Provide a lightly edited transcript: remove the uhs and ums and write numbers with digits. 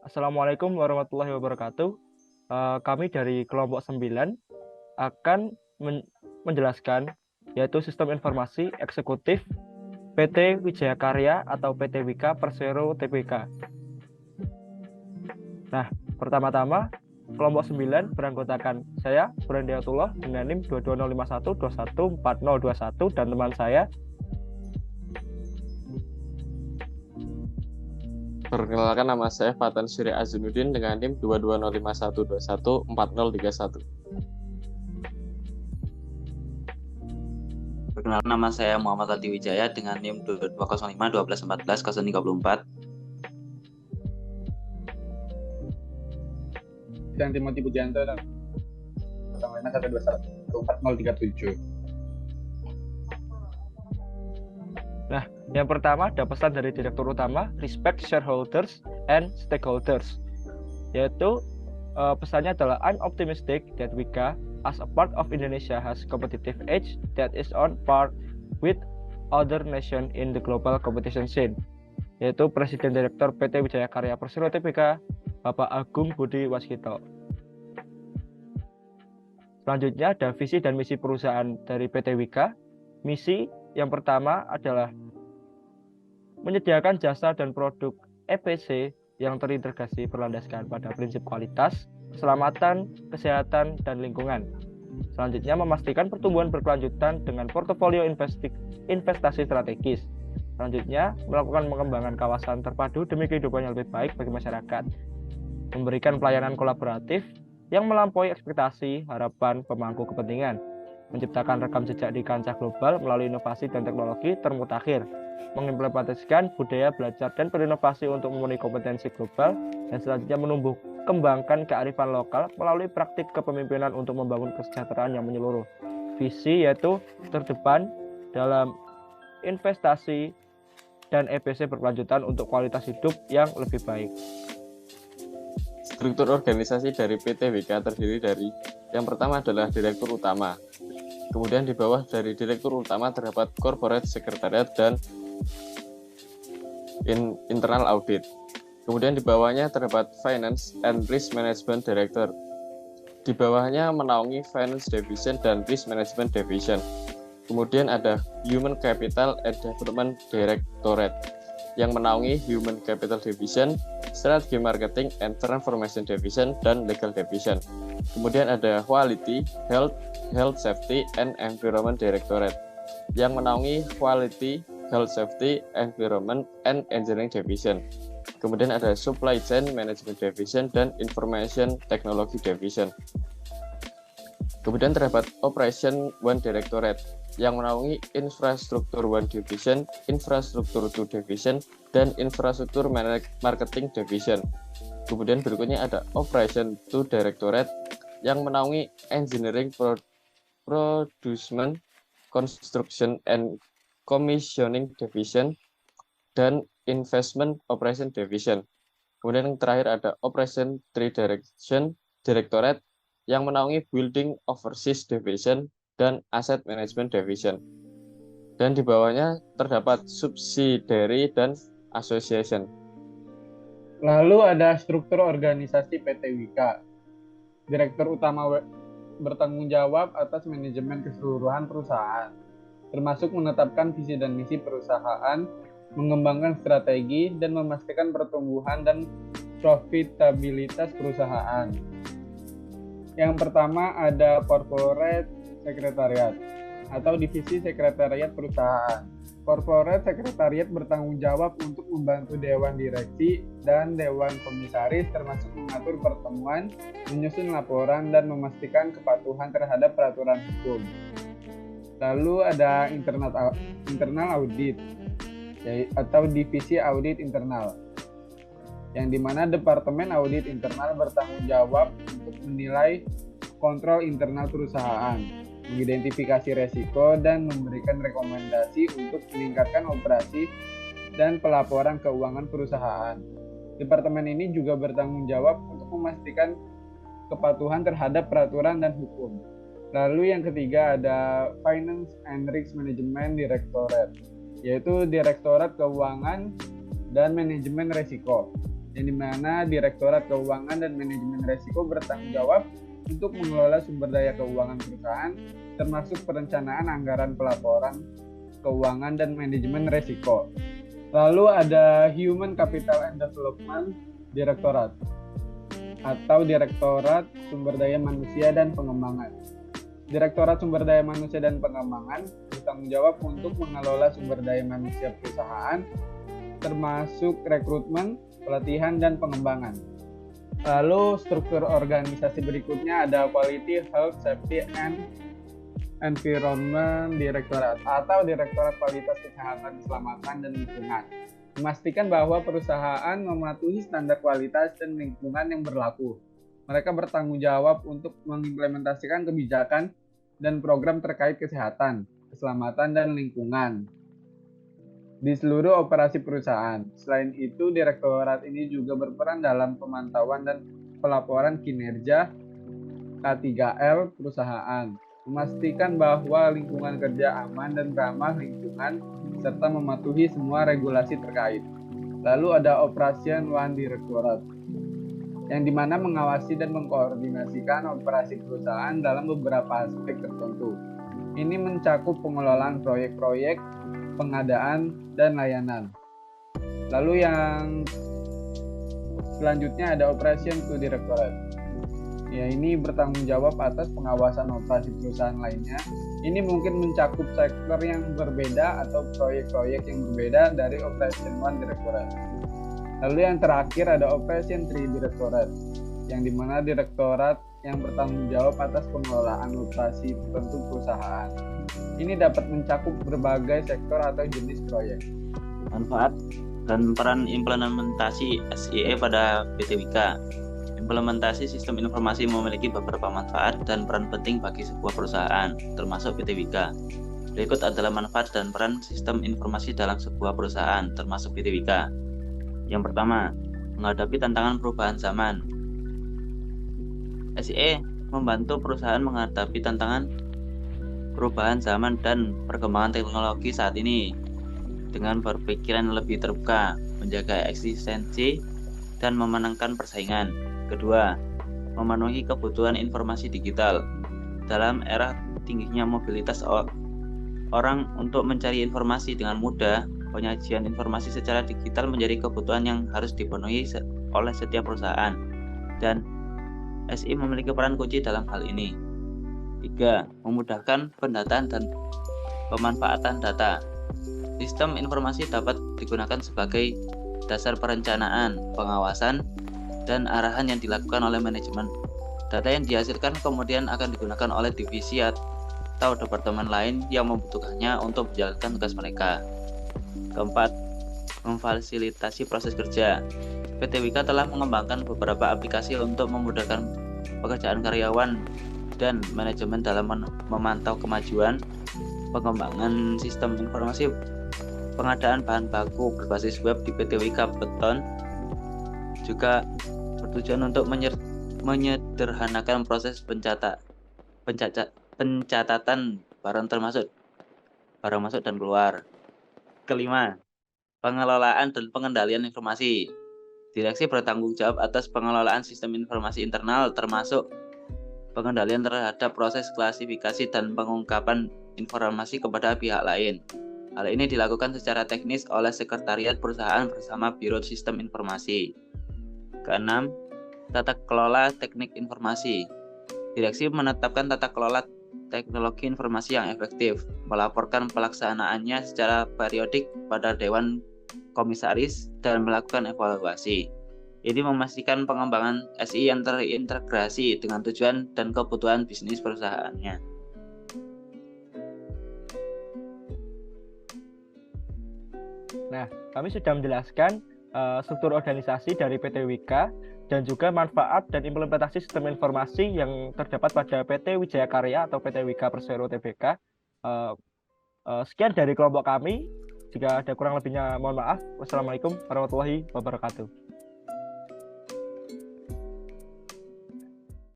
Assalamualaikum warahmatullahi wabarakatuh. Kami dari kelompok 9 akan menjelaskan yaitu Sistem Informasi Eksekutif PT Wijaya Karya atau PT Wika Persero Tbk. Nah, pertama-tama kelompok 9 beranggotakan saya, Brandiatullah dengan NIM 22051214021 dan teman saya. Perkenalkan, nama saya Fatan Syuri Azinuddin dengan NIM 22051214031. Perkenalkan, nama saya Muhammad Aldi Wijaya dengan NIM 2205 1214 034. Dan Timothy Pujianto dan 1214037. Nah, yang pertama ada pesan dari Direktur Utama, respect shareholders and stakeholders. Yaitu pesannya adalah I'm optimistic that Wika as a part of Indonesia has competitive edge that is on par with other nation in the global competition scene. Yaitu Presiden Direktur PT Wijaya Karya Persero Tbk, Bapak Agung Budi Waskito. Selanjutnya ada visi dan misi perusahaan dari PT Wika. Misi yang pertama adalah menyediakan jasa dan produk EPC yang terintegrasi berlandaskan pada prinsip kualitas, keselamatan, kesehatan, dan lingkungan. Selanjutnya memastikan pertumbuhan berkelanjutan dengan portofolio investasi strategis. Selanjutnya melakukan pengembangan kawasan terpadu demi kehidupan yang lebih baik bagi masyarakat. Memberikan pelayanan kolaboratif yang melampaui ekspektasi harapan pemangku kepentingan. Menciptakan rekam jejak di kancah global melalui inovasi dan teknologi termutakhir, mengimplementasikan budaya belajar dan berinovasi untuk memenuhi kompetensi global, dan selanjutnya menumbuh kembangkan kearifan lokal melalui praktik kepemimpinan untuk membangun kesejahteraan yang menyeluruh. Visi yaitu terdepan dalam investasi dan EPC berkelanjutan untuk kualitas hidup yang lebih baik. Struktur organisasi dari PT Wika terdiri dari yang pertama adalah Direktur Utama. Kemudian di bawah dari Direktur Utama terdapat Corporate Secretariat dan Internal Audit. Kemudian di bawahnya terdapat Finance and Risk Management Director. Di bawahnya menaungi Finance Division dan Risk Management Division. Kemudian ada Human Capital and Development Directorate yang menaungi Human Capital Division, Strategy Marketing and Transformation Division, dan Legal Division. Kemudian ada Quality, Health Safety and Environment Directorate yang menaungi Quality, Health Safety, Environment and Engineering Division. Kemudian ada Supply Chain Management Division dan Information Technology Division. Kemudian terdapat Operation One Directorate yang menaungi Infrastruktur One Division, Infrastruktur Two Division, dan Infrastruktur Marketing Division. Kemudian berikutnya ada Operation Two Directorate yang menaungi Engineering Producement, Construction and Commissioning Division, dan Investment Operation Division. Kemudian yang terakhir ada Operation Three Directorate yang menaungi Building Overseas Division dan Asset Management Division. Dan di bawahnya terdapat subsidiary dan association. Lalu ada struktur organisasi PT Wika. Direktur Utama bertanggung jawab atas manajemen keseluruhan perusahaan, termasuk menetapkan visi dan misi perusahaan, mengembangkan strategi, dan memastikan pertumbuhan dan profitabilitas perusahaan. Yang pertama ada Corporate Secretariat atau Divisi Sekretariat Perusahaan. Corporate Secretariat bertanggung jawab untuk membantu Dewan Direksi dan Dewan Komisaris termasuk mengatur pertemuan, menyusun laporan, dan memastikan kepatuhan terhadap peraturan hukum. Lalu ada Internal Audit atau Divisi Audit Internal, yang dimana Departemen Audit Internal bertanggung jawab untuk menilai kontrol internal perusahaan, mengidentifikasi resiko, dan memberikan rekomendasi untuk meningkatkan operasi dan pelaporan keuangan perusahaan. Departemen ini juga bertanggung jawab untuk memastikan kepatuhan terhadap peraturan dan hukum. Lalu yang ketiga ada Finance and Risk Management Directorate, yaitu Direktorat Keuangan dan Manajemen Risiko. yang dimana Direktorat Keuangan dan Manajemen Risiko bertanggung jawab untuk mengelola sumber daya keuangan perusahaan, termasuk perencanaan anggaran pelaporan keuangan dan manajemen risiko. Lalu ada Human Capital and Development Directorate atau Direktorat Sumber Daya Manusia dan Pengembangan. Direktorat Sumber Daya Manusia dan Pengembangan bertanggung jawab untuk mengelola sumber daya manusia perusahaan, termasuk rekrutmen, pelatihan, dan pengembangan. Lalu struktur organisasi berikutnya ada Quality, Health, Safety, and Environment Directorate atau Direktorat Kualitas Kesehatan, Keselamatan, dan Lingkungan. Memastikan bahwa perusahaan mematuhi standar kualitas dan lingkungan yang berlaku. Mereka bertanggung jawab untuk mengimplementasikan kebijakan dan program terkait kesehatan, keselamatan, dan lingkungan di seluruh operasi perusahaan. Selain itu, direktorat ini juga berperan dalam pemantauan dan pelaporan kinerja K3L perusahaan, memastikan bahwa lingkungan kerja aman dan ramah lingkungan, serta mematuhi semua regulasi terkait. Lalu ada Operation One Directorate, yang dimana mengawasi dan mengkoordinasikan operasi perusahaan dalam beberapa aspek tertentu. Ini mencakup pengelolaan proyek-proyek, pengadaan, dan layanan. Lalu yang selanjutnya ada Operation Two Directorate. Ya, ini bertanggung jawab atas pengawasan operasi perusahaan lainnya. Ini mungkin mencakup sektor yang berbeda atau proyek-proyek yang berbeda dari Operation One Directorate. Lalu yang terakhir ada Operation Three Directorate, yang dimana direktorat yang bertanggung jawab atas pengelolaan operasi tertentu perusahaan. Ini dapat mencakup berbagai sektor atau jenis proyek. Manfaat dan peran implementasi SIE pada PT Wika. Implementasi sistem informasi memiliki beberapa manfaat dan peran penting bagi sebuah perusahaan, termasuk PT Wika. Berikut adalah manfaat dan peran sistem informasi dalam sebuah perusahaan, termasuk PT Wika. Yang pertama, menghadapi tantangan perubahan zaman. SIE membantu perusahaan menghadapi tantangan perubahan zaman dan perkembangan teknologi saat ini dengan berpikiran lebih terbuka, menjaga eksistensi, dan memenangkan persaingan. Kedua, memenuhi kebutuhan informasi digital. Dalam era tingginya mobilitas orang untuk mencari informasi dengan mudah, penyajian informasi secara digital menjadi kebutuhan yang harus dipenuhi oleh setiap perusahaan, dan SI memiliki peran kunci dalam hal ini. 3. Memudahkan pendataan dan pemanfaatan data. Sistem informasi dapat digunakan sebagai dasar perencanaan, pengawasan, dan arahan yang dilakukan oleh manajemen. Data yang dihasilkan kemudian akan digunakan oleh divisi atau departemen lain yang membutuhkannya untuk menjalankan tugas mereka. Keempat, memfasilitasi proses kerja. PT Wika telah mengembangkan beberapa aplikasi untuk memudahkan pekerjaan karyawan dan manajemen dalam memantau kemajuan, pengembangan sistem informasi, pengadaan bahan baku berbasis web di PT Wika Beton juga bertujuan untuk menyederhanakan proses pencatatan barang termasuk barang masuk dan keluar. Kelima, pengelolaan dan pengendalian informasi. Direksi bertanggung jawab atas pengelolaan sistem informasi internal termasuk pengendalian terhadap proses klasifikasi dan pengungkapan informasi kepada pihak lain. Hal ini dilakukan secara teknis oleh sekretariat perusahaan bersama Biro Sistem Informasi. Keenam, tata kelola teknik informasi. Direksi menetapkan tata kelola teknologi informasi yang efektif, melaporkan pelaksanaannya secara periodik pada Dewan Komisaris, dan melakukan evaluasi. Ini memastikan pengembangan SI yang terintegrasi dengan tujuan dan kebutuhan bisnis perusahaannya. Nah, kami sudah menjelaskan struktur organisasi dari PT Wika dan juga manfaat dan implementasi sistem informasi yang terdapat pada PT Wijaya Karya atau PT Wika Persero Tbk. Sekian dari kelompok kami. Jika ada kurang lebihnya mohon maaf. Wassalamualaikum warahmatullahi wabarakatuh.